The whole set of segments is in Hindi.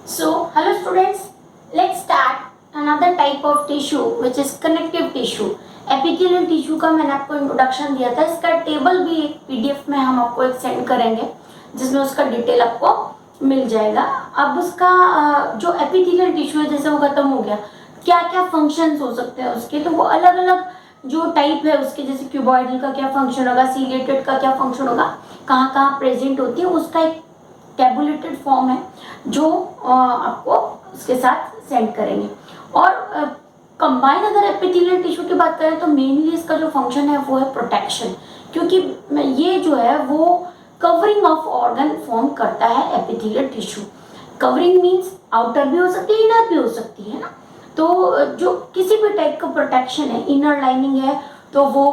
So, hello students, let's start another type of tissue which is connective tissue. Epithelial tissue का मैंने आपको इंट्रोडक्शन दिया था, इसका टेबल भी एक पीडीएफ में हम आपको एक सेंड करेंगे जिसमें उसका डिटेल आपको मिल जाएगा। अब उसका जो एपिथेलियल टिश्यू है जैसे वो खत्म हो गया, क्या क्या फंक्शंस हो सकते हैं उसके, तो वो अलग अलग जो टाइप है उसके, जैसे क्यूबॉइडल का क्या फंक्शन होगा, सीलिएटेड का क्या फंक्शन होगा, कहाँ कहाँ प्रेजेंट होती है, उसका एक टेबुलेटेड फॉर्म है जो आपको उसके साथ सेंड करेंगे। और कंबाइन अगर एपिथेलियल टिश्यू की बात करें तो मेनली इसका जो फंक्शन है वो है प्रोटेक्शन, क्योंकि ये जो है वो कवरिंग ऑफ ऑर्गन फॉर्म करता है epithelial tissue. Covering means outer भी हो सकती है, इनर भी हो सकती है ना। तो जो किसी भी टाइप का प्रोटेक्शन है, इनर लाइनिंग है तो वो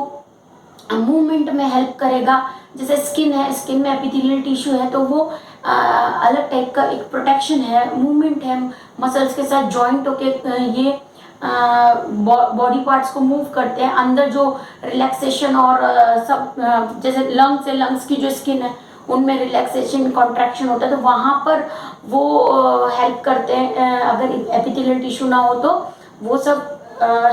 मूवमेंट में हेल्प करेगा। जैसे स्किन है, स्किन में एपिथेलियल टिश्यू है तो वो अलग टाइप का एक प्रोटेक्शन है, मूवमेंट है, मसल्स के साथ जॉइंट होके ये बॉडी पार्ट्स को मूव करते हैं। अंदर जो रिलैक्सेशन और सब जैसे लंग्स है, लंग्स की जो स्किन है उनमें रिलैक्सेशन कॉन्ट्रैक्शन होता है तो वहाँ पर वो हेल्प करते हैं। अगर एपिथेलियल टिश्यू ना हो तो वो सब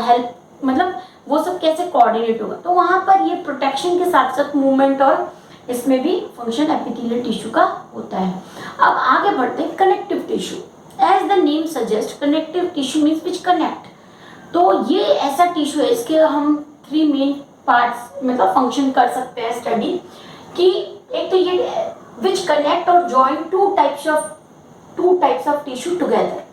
हेल्प, मतलब वो सब कैसे कोऑर्डिनेट होगा, तो वहाँ पर ये प्रोटेक्शन के साथ साथ मूवमेंट और इसमें भी फंक्शन एपिथेलियल टिश्यू का होता है। अब आगे बढ़ते हैं connective tissue. As the name suggest, connective tissue means which connect. तो ये ऐसा टिश्यू है, इसके हम 3 मेन पार्ट्स मतलब फंक्शन कर सकते हैं स्टडी कि एक तो ये विच कनेक्ट और join two types of tissue together.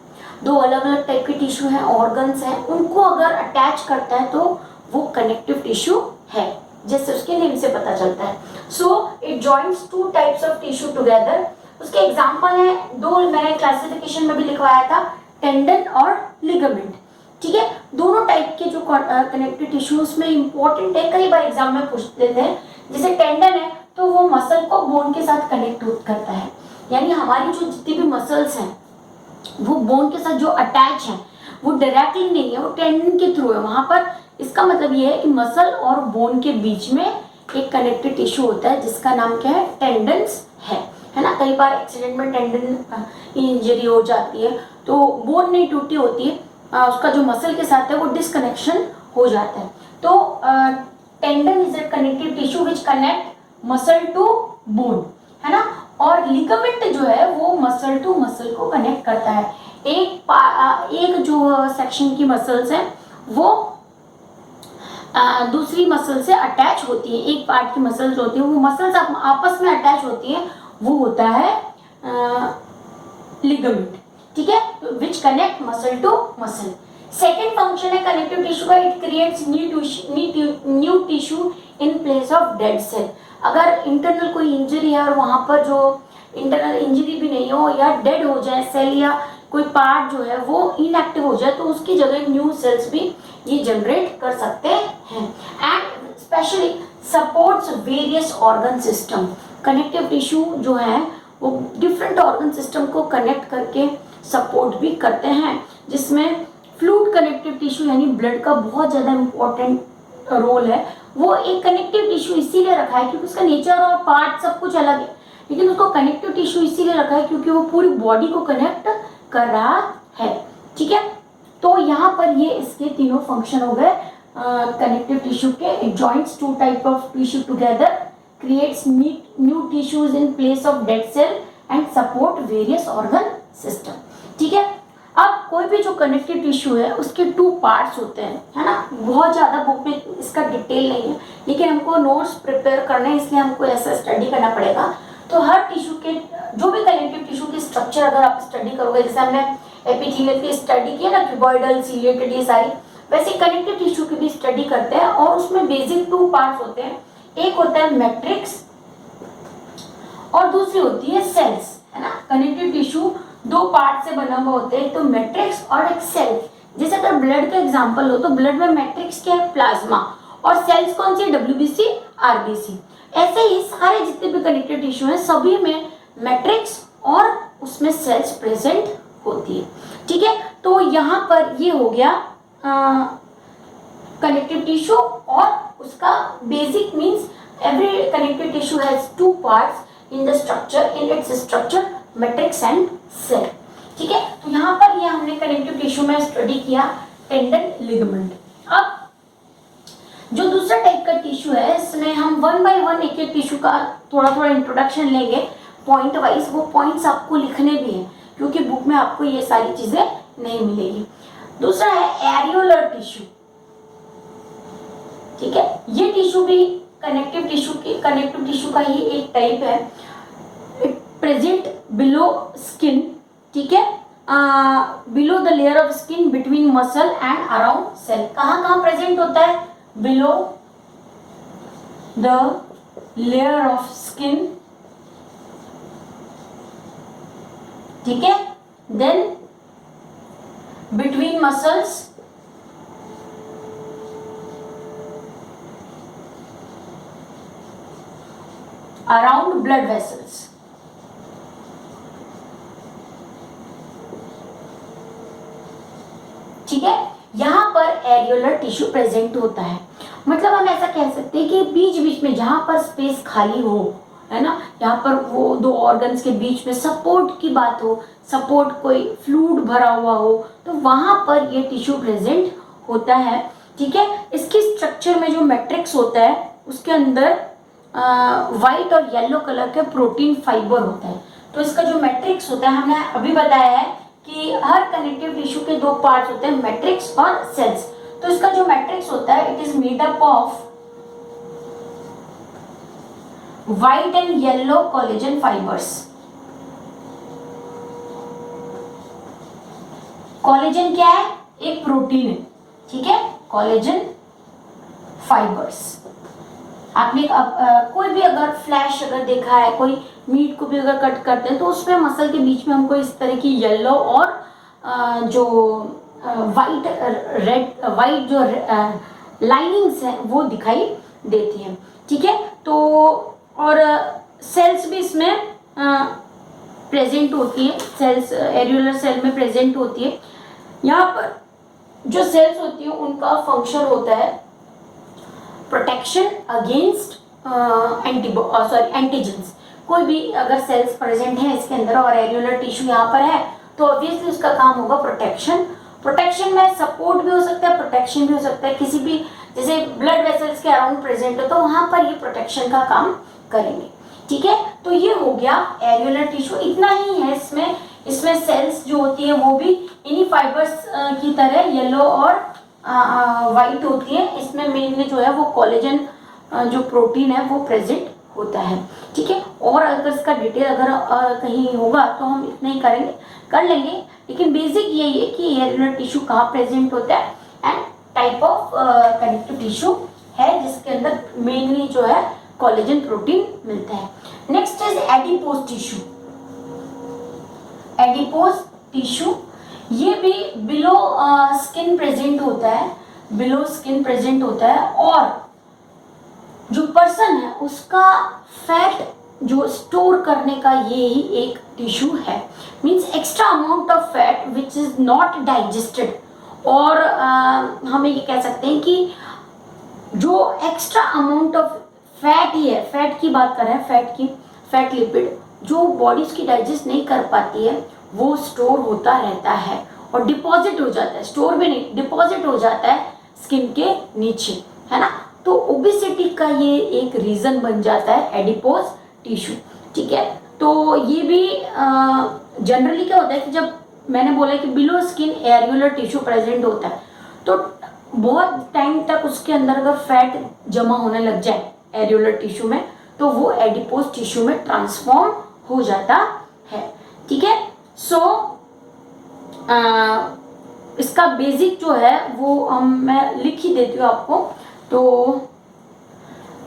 दो अलग अलग टाइप के टिश्यू हैं, ऑर्गन्स हैं, उनको अगर अटैच करता है तो वो कनेक्टिव टिश्यू है, जैसे उसके नेम से पता चलता है। So it joins two types of tissue together. उसके एग्जांपल है दो, मैंने क्लासिफिकेशन में भी लिखवाया था, टेंडन और लिगामेंट। ठीक है, दोनों टाइप के जो कनेक्टिव टिश्यूज में इंपॉर्टेंट है, कई बार एग्जाम में पूछ लेते हैं। जैसे टेंडन है तो वो मसल को बोन के साथ कनेक्ट करता है, यानी हमारी जो जितनी भी मसल्स हैं वो बोन के साथ जो अटैच है वो डायरेक्टली नहीं है, वो टेंडन के थ्रू है। वहां पर इसका मतलब ये है कि मसल और बोन के बीच में एक कनेक्टिव टिश्यू होता है जिसका नाम क्या है, टेंडन्स है ना। कई बार एक्सीडेंट में टेंडन इंजरी हो जाती है तो बोन नहीं टूटी होती है, उसका जो मसल के साथ है वो डिसकनेक्शन हो जाता है। तो tendon is a connective tissue which connect muscle to bone, है ना। और लिगामेंट जो है वो मसल टू मसल को कनेक्ट करता है। एक जो सेक्शन की मसल्स है वो दूसरी मसल से अटैच होती है, एक पार्ट की मसल्स होती है वो मसल्स आपस में अटैच होती है, वो होता है लिगामेंट। ठीक है, which connect muscle to muscle. Second function है कनेक्टिव टिश्यू का, it creates new tissue in place of dead cell. अगर इंटरनल कोई इंजरी है और वहां पर जो इंटरनल इंजरी भी नहीं हो या डेड हो जाए सेल या कोई पार्ट जो है वो इनएक्टिव हो जाए तो उसकी जगह न्यू सेल्स भी ये जनरेट कर सकते हैं। And specially supports various organ system. Connective tissue जो है वो डिफरेंट ऑर्गन सिस्टम को कनेक्ट करके सपोर्ट भी करते हैं, जिसमें फ्लूइड कनेक्टिव टिश्यू यानी ब्लड का बहुत ज़्यादा इंपॉर्टेंट रोल है। वो एक कनेक्टिव टिश्यू इसीलिए रखा है क्योंकि उसका नेचर और पार्ट सब कुछ अलग है, लेकिन उसको कनेक्टिव टिश्यू इसीलिए रखा है क्योंकि वो पूरी बॉडी को कनेक्ट कर रहा है। ठीक है, तो यहाँ पर ये इसके तीनों फंक्शन हो गए कनेक्टिव टिश्यू के। It joints two type of tissue together, creates new tissues in place of dead cell and support various organ system. ठीक है, अब कोई भी जो कनेक्टिव टिश्यू है उसके 2 पार्ट्स होते हैं, है ना। बहुत ज़्यादा बुक में इसका डिटेल नहीं है, लेकिन हमको नोट्स प्रिपेयर करने हैं इसलिए हमको ऐसा स्टडी करना पड़ेगा। तो हर टिश्यू के जो भी कनेक्टिव टिश्यू की स्ट्रक्चर अगर आप स्टडी करोगे, जैसे हमने एपिथेलियल की स्टडी की है ना, क्यूबॉइडल, सीलिएटेड, ये सारी, वैसे कनेक्टिव टिश्यू की भी स्टडी करते हैं और उसमें बेसिक 2 पार्ट्स होते हैं। एक होता है मैट्रिक्स और दूसरी होती है सेल्स, है ना। कनेक्टिव टिश्यू 2 पार्ट से बना हुआ होते हैं, तो मैट्रिक्स और एक सेल। जैसे अगर ब्लड का एग्जांपल हो तो ब्लड में मैट्रिक्स क्या है, प्लाज्मा, और सेल्स कौन सी, डब्ल्यूबीसी, आरबीसी। ऐसे ही सारे जितने भी कनेक्टिव टिश्यू हैं सभी में मैट्रिक्स और उसमें सेल्स प्रेजेंट होती है। ठीक है, तो यहाँ पर ये हो गया कनेक्टिव टिश्यू और उसका basic means every connective tissue has 2 parts in its structure, matrix and cell. ठीक है। तो यहाँ पर ये हमने कनेक्टिव टिश्यू में स्टडी किया टेंडन लिगामेंट। अब जो दूसरा टाइप का टिश्यू है इसमें हम वन बाय वन एक एक टिश्यू का थोड़ा थोड़ा इंट्रोडक्शन लेंगे पॉइंट वाइज। वो पॉइंट्स आपको लिखने भी हैं क्योंकि बुक में आपको ये सारी चीजें नहीं मिलेगी। दूसरा है एरियोलर टिश्यू। ठीक है, ये टिश्यू भी कनेक्टिव टिश्यू का ही एक टाइप है। It present below skin. ठीक है, below the layer of skin between muscle and around cell. कहाँ कहाँ प्रेजेंट होता है? Below the layer of skin, ठीक है, then between muscles, around blood vessels. ठीक है, यहां पर एरियोलर टिश्यू प्रेजेंट होता है। मतलब हम ऐसा कह सकते हैं कि बीच बीच में जहां पर स्पेस खाली हो, है ना, यहाँ पर वो दो ऑर्गन्स के बीच में सपोर्ट की बात हो, सपोर्ट कोई फ्लूइड भरा हुआ हो, तो वहां पर ये टिश्यू प्रेजेंट होता है। ठीक है, इसकी स्ट्रक्चर में जो मैट्रिक्स होता है उसके अंदर व्हाइट और येलो कलर के प्रोटीन फाइबर होता है। तो इसका जो मैट्रिक्स होता है, हमने अभी बताया है कि हर कनेक्टिव टिश्यू के दो पार्ट्स होते हैं, मैट्रिक्स और सेल्स। तो इसका जो मैट्रिक्स होता है it is made up of white and yellow collagen fibres. Collagen क्या है? एक प्रोटीन है। ठीक है, कोलेजन फाइबर्स। आपने कोई भी अगर फ्लैश अगर देखा है, कोई मीट को भी अगर कट करते हैं तो उसमें मसल के बीच में हमको इस तरह की येलो और जो वाइट जो लाइनिंग्स हैं वो दिखाई देती हैं। ठीक है, तो और सेल्स भी इसमें प्रेजेंट होती है। सेल्स एरियोलर सेल में प्रेजेंट होती है। यहाँ पर जो सेल्स होती है उनका फंक्शन होता है प्रोटेक्शन अगेंस्ट एंटीजेंस। कोई भी अगर सेल्स प्रेजेंट है इसके अंदर और एरियोलर टिश्यू यहाँ पर है तो ऑब्वियसली उसका काम होगा प्रोटेक्शन। प्रोटेक्शन में सपोर्ट भी हो सकता है, प्रोटेक्शन भी हो सकता है। किसी भी जैसे ब्लड वेसल्स के अराउंड प्रेजेंट हो तो वहां पर ये प्रोटेक्शन का काम करेंगे। ठीक है, तो ये हो गया एरियोलर टिश्यू। इतना ही है इसमें सेल्स जो होती है वो भी इन्हीं फाइबर्स की तरह येलो और वाइट होती है। इसमें मेनली जो है वो कोलेजन जो प्रोटीन है वो प्रेजेंट होता है। ठीक है, और अगर इसका डिटेल अगर कहीं होगा तो हम इतना ही कर लेंगे, लेकिन बेसिक यही है कि एरियोलर टिश्यू कहाँ प्रेजेंट होता है and type of connective tissue है जिसके अंदर मेनली जो है कोलेजन प्रोटीन मिलता है। Next is adipose tissue. Adipose tissue ये भी बिलो स्किन प्रेजेंट होता है, बिलो स्किन प्रेजेंट होता है और जो पर्सन है उसका फैट जो स्टोर करने का ये ही एक टिश्यू है। Means extra amount of fat which is not digested. और हमें ये कह सकते हैं कि जो एक्स्ट्रा अमाउंट ऑफ फैट ही है, फैट की बात कर रहे हैं, फैट लिपिड जो बॉडी उसकी डाइजेस्ट नहीं कर पाती है वो स्टोर होता रहता है और डिपॉजिट हो जाता है। स्टोर भी नहीं, डिपॉजिट हो जाता है स्किन के नीचे, है ना। तो ओबेसिटी का ये एक रीजन बन जाता है एडिपोज टिश्यू। ठीक है, तो ये भी जनरली क्या होता है कि जब मैंने बोला कि below skin areolar tissue present होता है तो बहुत टाइम तक उसके अंदर अगर फैट जमा होने लग जाए एरियोलर टिश्यू में तो वो एडिपोज टिश्यू में ट्रांसफॉर्म हो जाता है। ठीक है, सो इसका बेसिक जो है वो मैं लिख ही देती हूँ आपको। तो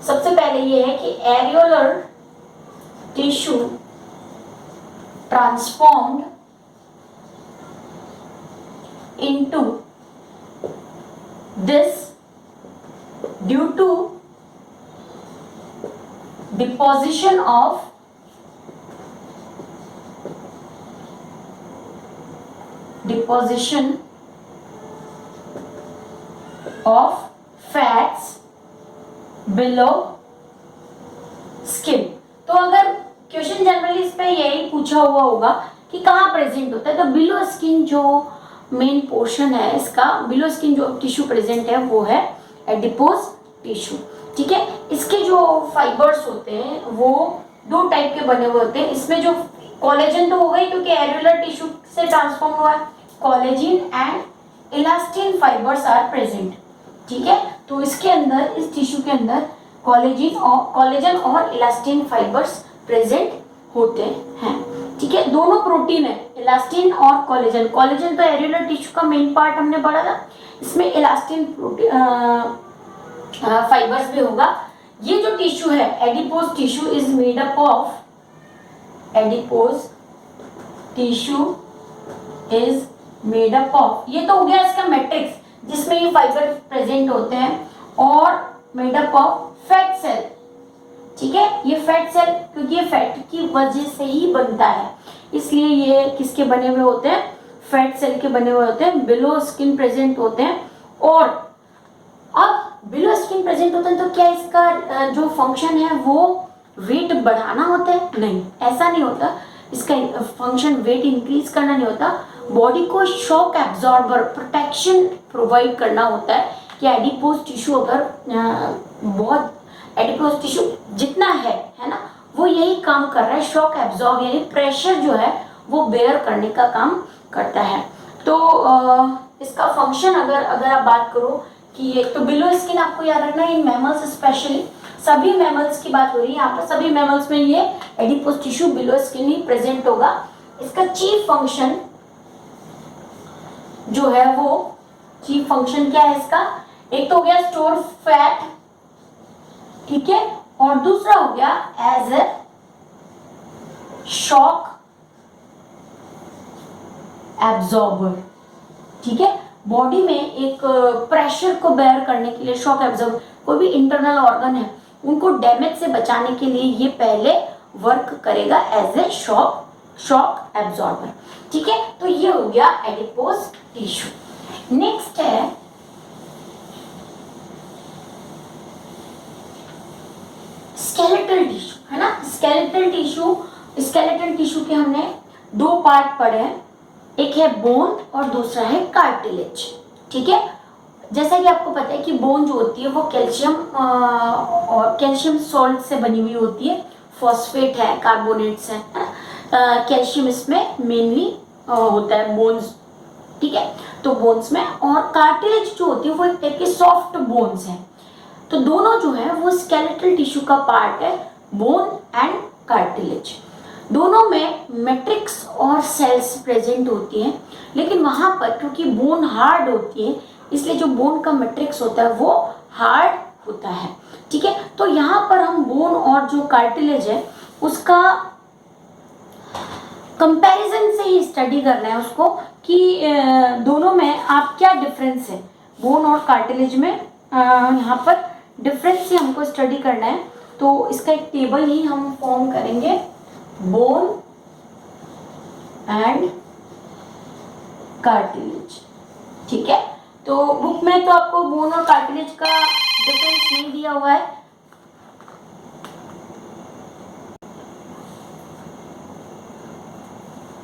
सबसे पहले ये है कि areolar tissue transformed into this due to deposition of fats below skin. तो अगर क्वेश्चन जनरली इस पे यही पूछा हुआ होगा कि कहाँ प्रेजेंट होता है, तो बिलो स्किन जो मेन पोर्शन है इसका, बिलो स्किन जो टिश्यू प्रेजेंट है वो है एडिपोज टिश्यू। ठीक है, इसके जो फाइबर्स होते हैं वो दो टाइप के बने हुए होते हैं। इसमें जो कोलेजन तो हो गई क्योंकि एल्यूलर टिश्यू से ट्रांसफॉर्म हुआ है, collagen and elastin fibres are present. ठीक है, तो इसके अंदर, इस टिश्यू के अंदर कोलेजन और इलास्टिन फाइबर्स प्रेजेंट होते हैं। ठीक है, दोनों प्रोटीन है, इलास्टिन और कोलेजन। कोलेजन तो एल्यूलर टिश्यू का मेन पार्ट हमने पढ़ा था, इसमें इलास्टिन फाइबर्स भी होगा। ये जो टिश्यू है adipose tissue is made up of, adipose tissue is made up of, ये तो हो गया इसका मैट्रिक्स जिसमें ये फाइबर प्रेजेंट होते हैं, और made up of fat cell. ठीक है, ये फैट सेल क्योंकि ये फैट की वजह से ही बनता है, इसलिए ये किसके बने हुए होते हैं, फैट सेल के बने हुए होते हैं, बिलो स्किन प्रेजेंट होते हैं। और अब बिलो स्किन प्रेजेंट होते हैं तो क्या इसका जो फंक्शन है वो वेट बढ़ाना होता है? नहीं, ऐसा नहीं होता। इसका फंक्शन वेट इंक्रीज करना नहीं होता, बॉडी को शॉक एब्जॉर्बर, प्रोटेक्शन प्रोवाइड करना होता है कि एडिपोज टिश्यू अगर बहुत, एडिपोज टिश्यू जितना है ना, वो यही काम कर रहा है, शॉक एब्जॉर्ब यानी प्रेशर जो है वो बेयर करने का काम करता है। तो इसका फंक्शन अगर आप बात करो कि एक तो बिलो स्किन आपको याद रखना है, इन मैमल्स स्पेशली, सभी मैमल्स की बात हो रही है यहाँ पर, सभी मैमल्स में ये एडिपोज टिश्यू बिलो स्किन ही प्रेजेंट होगा। इसका चीफ फंक्शन जो है वो, चीफ फंक्शन क्या है इसका, एक तो हो गया स्टोर फैट, ठीक है, और दूसरा हो गया एज ए शॉक एब्जॉर्बर। ठीक है, बॉडी में एक प्रेशर को बेयर करने के लिए शॉक एब्जॉर्बर, कोई भी इंटरनल ऑर्गन है उनको डैमेज से बचाने के लिए ये पहले वर्क करेगा एज ए शॉक एब्जॉर्बर। ठीक है, तो ये हो गया एडिपोज टिश्यू। नेक्स्ट है स्केलेटल टिश्यू, है ना। स्केलेटल टिश्यू के हमने दो पार्ट पढ़े हैं, एक है बोन और दूसरा है कार्टिलेज। ठीक है, जैसा कि आपको पता है कि बोन जो होती है वो कैल्शियम और कैल्शियम सॉल्ट से बनी हुई होती है, फॉस्फेट है, कार्बोनेट्स है, कैल्शियम इसमें मेनली होता है बोन्स। ठीक है, तो बोन्स में, और कार्टिलेज जो होती है वो एक टाइप की सॉफ्ट बोन्स है। तो दोनों जो है वो स्केलेटल टिश्यू का पार्ट है, बोन एंड कार्टिलेज। दोनों में मैट्रिक्स और सेल्स प्रेजेंट होती हैं, लेकिन वहां पर क्योंकि बोन हार्ड होती है इसलिए जो बोन का मैट्रिक्स होता है वो हार्ड होता है। ठीक है, तो यहाँ पर हम बोन और जो कार्टिलेज है उसका कंपैरिजन से ही स्टडी करना है उसको, कि दोनों में आप क्या डिफरेंस है बोन और कार्टिलेज में, यहाँ पर डिफरेंस ही हमको स्टडी करना है। तो इसका एक टेबल ही हम फॉर्म करेंगे, बोन एंड कार्टिलेज। ठीक है, तो बुक में तो आपको बोन और कार्टिलेज का डिफरेंस नहीं दिया हुआ है,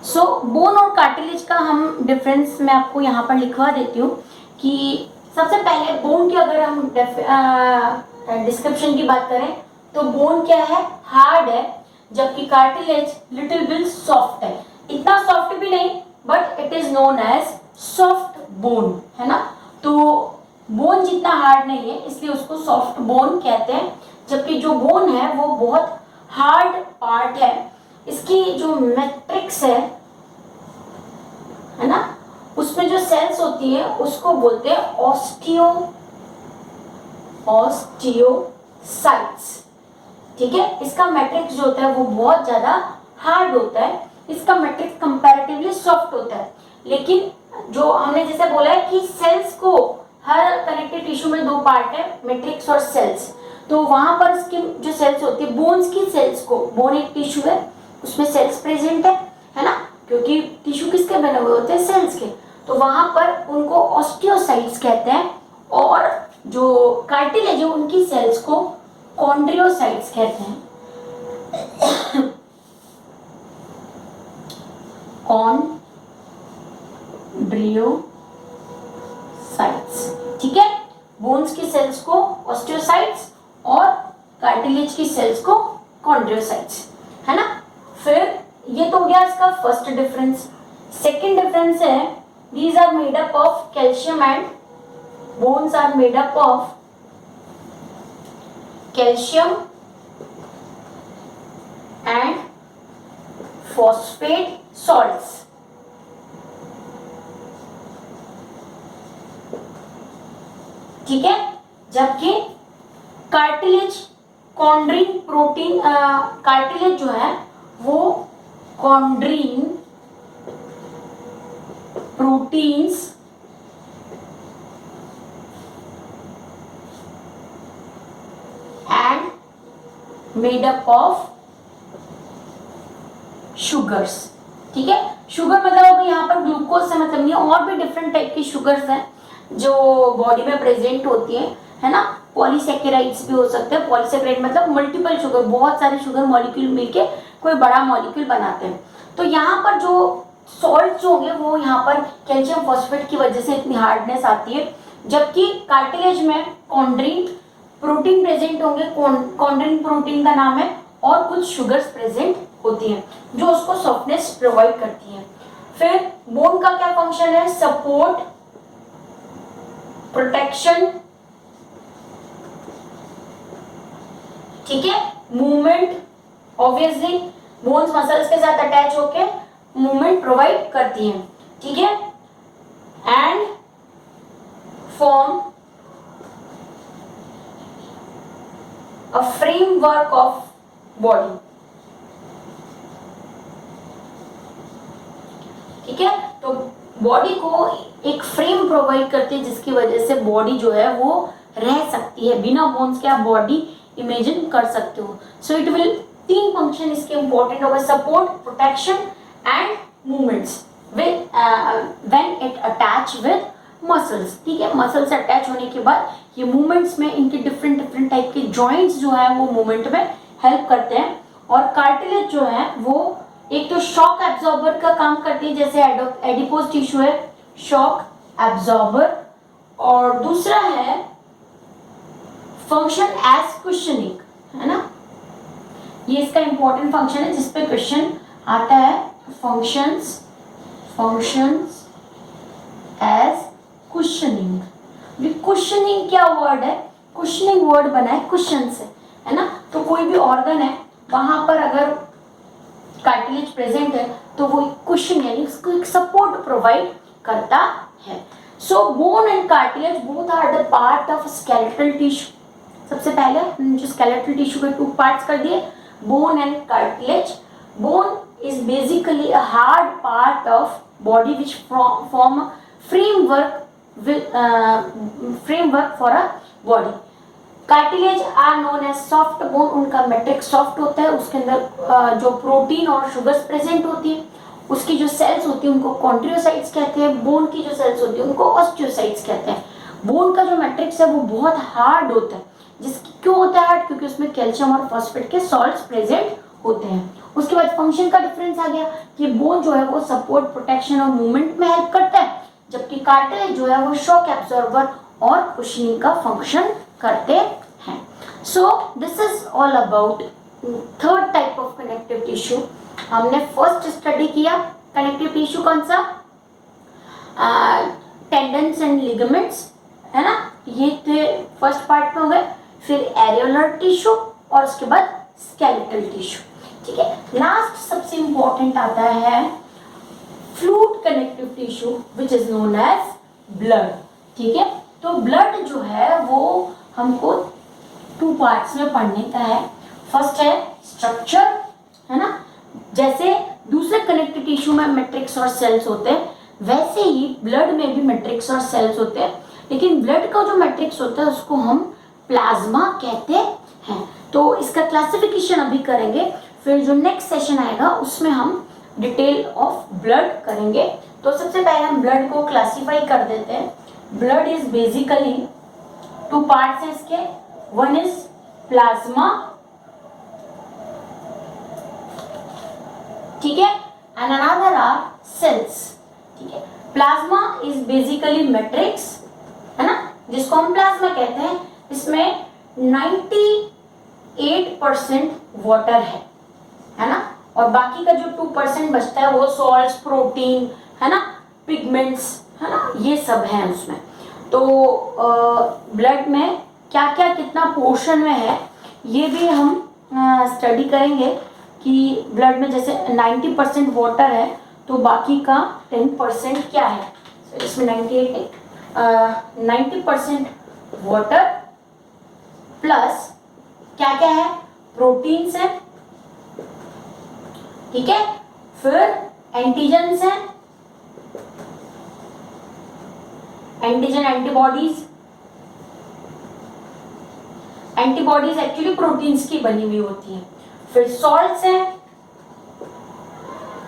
सो बोन और कार्टिलेज का हम डिफरेंस मैं आपको यहाँ पर लिखवा देती हूँ। कि सबसे पहले बोन की अगर हम डिस्क्रिप्शन की बात करें तो बोन क्या है, हार्ड है, जबकि कार्टिलेज लिटिल बिट सॉफ्ट है, इतना सॉफ्ट भी नहीं but it is known as soft bone, है ना। तो बोन जितना हार्ड नहीं है इसलिए उसको सॉफ्ट बोन कहते हैं, जबकि जो बोन है वो बहुत हार्ड पार्ट है। इसकी जो मैट्रिक्स है ना, उसमें जो सेल्स होती है उसको बोलते हैं ऑस्टियोसाइट्स। ठीक है, इसका मैट्रिक्स जो होता है वो बहुत ज्यादा हार्ड होता है, इसका मैट्रिक्स कंपैरेटिवली सॉफ्ट होता है। लेकिन जो हमने जैसे बोला है कि सेल्स को, हर कनेक्टिव टिश्यू में दो पार्ट है, मैट्रिक्स और सेल्स, तो वहां पर इसकी जो सेल्स होती है, बोन्स की सेल्स को, बोन एक टिश्यू है उसमें सेल्स प्रेजेंट है ना, क्योंकि टिश्यू किसके बने हुए होते हैं, सेल्स के, तो वहां पर उनको ऑस्टियोसाइट्स कहते हैं। और जो कार्टिलेज है उनकी सेल्स को कॉन्ड्रियोसाइट्स कहते हैं। कॉन्ड्रियोसाइट्स, ठीक है। बोन्स की सेल्स को ऑस्टियोसाइट्स और कार्टिलेज की सेल्स को कॉन्ड्रियोसाइट्स, है ना। फिर ये तो हो गया इसका फर्स्ट डिफरेंस। सेकंड डिफरेंस है these are made up of calcium and bones are made up of calcium and phosphate salts, ठीक है। जबकि कार्टिलेज कॉन्ड्रीन प्रोटीन, कार्टिलेज जो है वो chondrin proteins and made up of sugars, ठीक है। शुगर मतलब अभी यहाँ पर ग्लूकोज से मतलब नहीं, और भी डिफरेंट टाइप की शुगर्स हैं जो बॉडी में प्रेजेंट होती है ना। पॉलीसेकेराइड्स भी हो सकते हैं। पॉलीसेकेराइड मतलब मल्टीपल शुगर, बहुत सारे शुगर मॉलिक्यूल मिलके कोई बड़ा मॉलिक्यूल बनाते हैं। तो यहाँ पर जो सॉल्ट जो होंगे वो यहाँ पर कैल्शियम फॉस्फेट की वजह से इतनी हार्डनेस आती है, जबकि कार्टिलेज में कॉन्ड्रीन प्रोटीन प्रेजेंट होंगे। कॉन्ड्रीन प्रोटीन का नाम है, और कुछ शुगर्स प्रेजेंट होती हैं जो उसको सॉफ्टनेस प्रोवाइड करती हैं। फिर बोन का क्या फंक्शन है? सपोर्ट, प्रोटेक्शन, ठीक है, मूवमेंट। ऑब्वियसली बोन्स मसल्स के साथ अटैच होके मूवमेंट प्रोवाइड करती हैं, ठीक है, and form a framework of body, ठीक है। तो बॉडी को एक फ्रेम प्रोवाइड करती है जिसकी वजह से बॉडी जो है वो रह सकती है। बिना बोन्स के आप बॉडी इमेजिन कर सकते हो। सो इट विल, तीन फंक्शन इसके इंपॉर्टेंट होगा, support, protection and movements with when it attach with muscles, ठीक है। मसल से अटैच होने के बाद ये मूवमेंट्स में इनके डिफरेंट डिफरेंट टाइप के जॉइंट्स जो है वो मूवमेंट में हेल्प करते हैं। और कार्टिलेज जो है वो एक तो शॉक एब्जॉर्बर का काम करती है, जैसे एडिपोज टिश्यू है शॉक एब्जॉर्बर, और दूसरा है फंक्शन एज कुशनिंग, है ना। ये इसका इंपॉर्टेंट फंक्शन है जिसपे क्वेश्चन आता है, फंक्शंस एज कुशनिंग। कुशनिंग क्या वर्ड है? कुशनिंग वर्ड बना है कुशन से, है ना। तो कोई भी ऑर्गन है वहां पर अगर कार्टिलेज प्रेजेंट है तो वो कुशन यानी उसको एक सपोर्ट प्रोवाइड करता है। So bone and cartilage both are the part of skeletal tissue. सबसे पहले जो स्केलेटल टिश्यू के टू पार्ट्स कर दिए, bone and cartilage. Bone is basically a hard part of body which form a framework for a body. Cartilage are known as soft bone, उनका मैट्रिक्स सॉफ्ट होता है, उसके अंदर जो प्रोटीन और शुगर्स प्रेजेंट होती है, उसकी जो सेल्स होती है उनको कॉन्ड्रियोसाइट्स कहते हैं, बोन की जो सेल्स होती है उनको ऑस्टियोसाइट्स कहते हैं। बोन का जो मैट्रिक्स है वो बहुत हार्ड होता है, जिसकी क्यों होता है हार्ड? क्योंकि उसमें कैल्शियम और फॉस्फेट के सॉल्ट्स प्रेजेंट होते हैं। उसके बाद फंक्शन का डिफरेंस आ गया कि बोन जो है वो सपोर्ट, प्रोटेक्शन और मूवमेंट में हेल्प करता है, जबकि कार्टिलेज जो है वो शॉक एब्जॉर्बर और कुशनिंग का फंक्शन करते हैं। So this is all about third type of connective tissue. हमने फर्स्ट स्टडी किया कनेक्टिव टिश्यू कौन सा? टेंडन्स एंड लिगामेंट्स, है ना, ये थे फर्स्ट पार्ट में हो गए। फिर एरियोलर टिश्यू और उसके बाद स्केलेटल टिश्यू, ठीक है। लास्ट सबसे इंपॉर्टेंट आता है fluid connective tissue which is known as blood, ठीक है। तो ब्लड जो है वो हमको टू पार्ट्स में पढ़ने का है। फर्स्ट है स्ट्रक्चर, है ना, जैसे दूसरे कनेक्टिव टिश्यू में मैट्रिक्स और सेल्स होते हैं वैसे ही ब्लड में भी मैट्रिक्स और सेल्स होते हैं, लेकिन ब्लड का जो मैट्रिक्स होता है उसको हम प्लाज्मा कहते हैं। तो इसका क्लासिफिकेशन अभी करेंगे, फिर जो नेक्स्ट सेशन आएगा उसमें हम डिटेल ऑफ ब्लड करेंगे। तो सबसे पहले हम ब्लड को क्लासिफाई कर देते हैं। Blood is basically two parts है इसके, वन इज प्लाज्मा, ठीक है, and another are plasma is basically matrix, है ना, जिसको हम प्लाज्मा कहते हैं। इसमें 98% वाटर है ना, और बाकी का जो 2% बचता है वो सॉल्ट्स, प्रोटीन, है ना, पिगमेंट्स, है ना, ये सब है उसमें। तो ब्लड में क्या क्या कितना पोर्शन में है ये भी हम स्टडी करेंगे कि ब्लड में जैसे 90% वाटर है तो बाकी का 10% क्या है। so, इसमें 90% वाटर प्लस क्या क्या है, प्रोटीन्स है, ठीक है, फिर एंटीजन्स है, antigen antibodies, antibodies actually proteins की बनी हुई होती है, फिर सॉल्ट्स हैं,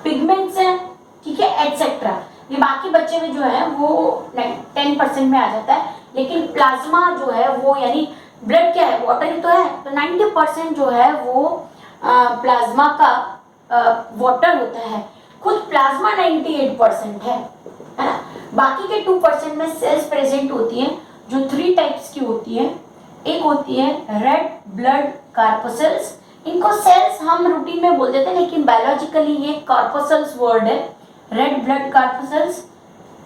पिगमेंट्स हैं, ठीक है, एटसेट्रा। ये बाकी बच्चे में जो है वो 10% में आ जाता है, लेकिन प्लाज्मा जो है वो यानी ब्लड क्या है, वाटर ही तो है, तो 90% जो है वो प्लाज्मा का वाटर होता है। खुद प्लाज्मा 98% है ना। बाकी के 2% में सेल्स प्रेजेंट होती हैं जो 3 टाइप्स की होती हैं। एक होती है रेड ब्लड कार्पसेल्स, इनको सेल्स हम रूटीन में बोल देते हैं लेकिन बायोलॉजिकली ये कार्पसेल्स वर्ड है। Red blood corpuscles,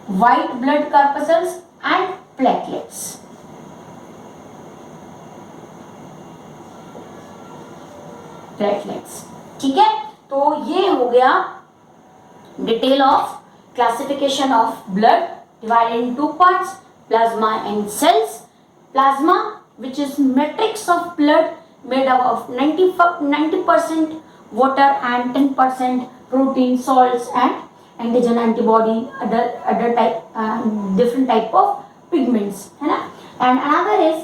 white blood corpuscles and platelets. Platelets, ठीक है, तो ये हो गया detail of classification of blood divided in 2 parts, plasma and cells. Plasma, which is matrix of blood made up of 90% water and 10% protein, salts and antigen antibody, other type, different type of pigments, है ना। And another is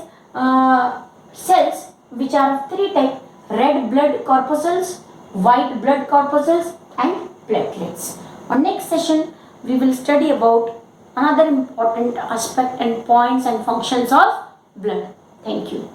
cells which are of 3 type: red blood corpuscles, white blood corpuscles and platelets. On next session we will study about another important aspect and points and functions of blood. Thank you.